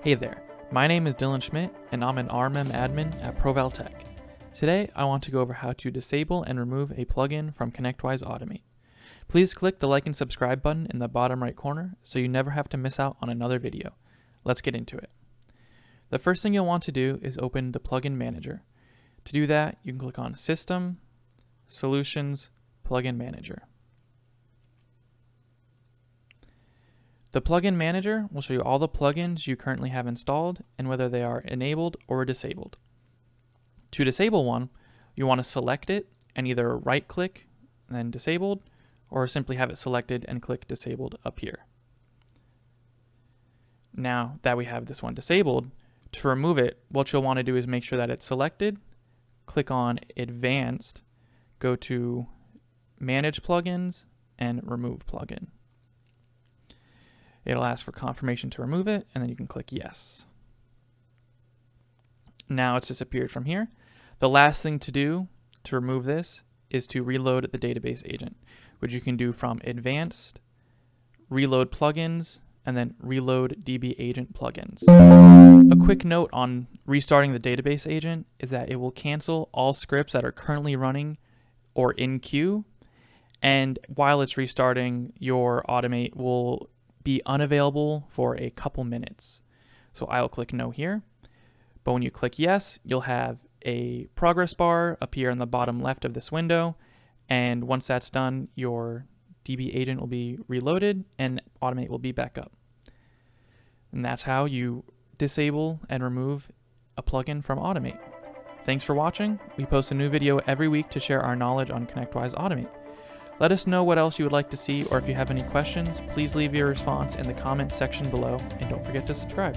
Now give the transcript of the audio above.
Hey there, my name is Dylan Schmidt and I'm an RMM admin at Proval Tech. Today I want to go over how to disable and remove a plugin from ConnectWise Automate. Please click the like and subscribe button in the bottom right corner so you never have to miss out on another video. Let's get into it. The first thing you'll want to do is open the plugin manager. To do that, you can click on System, Solutions, Plugin Manager. The plugin manager will show you all the plugins you currently have installed and whether they are enabled or disabled. To disable one, you want to select it and either right click and then disabled, or simply have it selected and click disabled up here. Now that we have this one disabled, to remove it, what you'll want to do is make sure that it's selected, click on Advanced, go to Manage Plugins, and Remove Plugin. It'll ask for confirmation to remove it, and then you can click Yes. Now it's disappeared from here. The last thing to do to remove this is to reload the database agent, which you can do from Advanced, Reload Plugins, and then Reload DB Agent Plugins. A quick note on restarting the database agent is that it will cancel all scripts that are currently running or in queue, and while it's restarting, your Automate will be unavailable for a couple minutes. So I'll click no here, but when you click yes, you'll have a progress bar appear in the bottom left of this window, and once that's done, your DB agent will be reloaded and Automate will be back up. And that's how you disable and remove a plugin from Automate. Thanks for watching. We post a new video every week to share our knowledge on ConnectWise Automate. Let us know what else you would like to see, or if you have any questions, please leave your response in the comments section below, and don't forget to subscribe.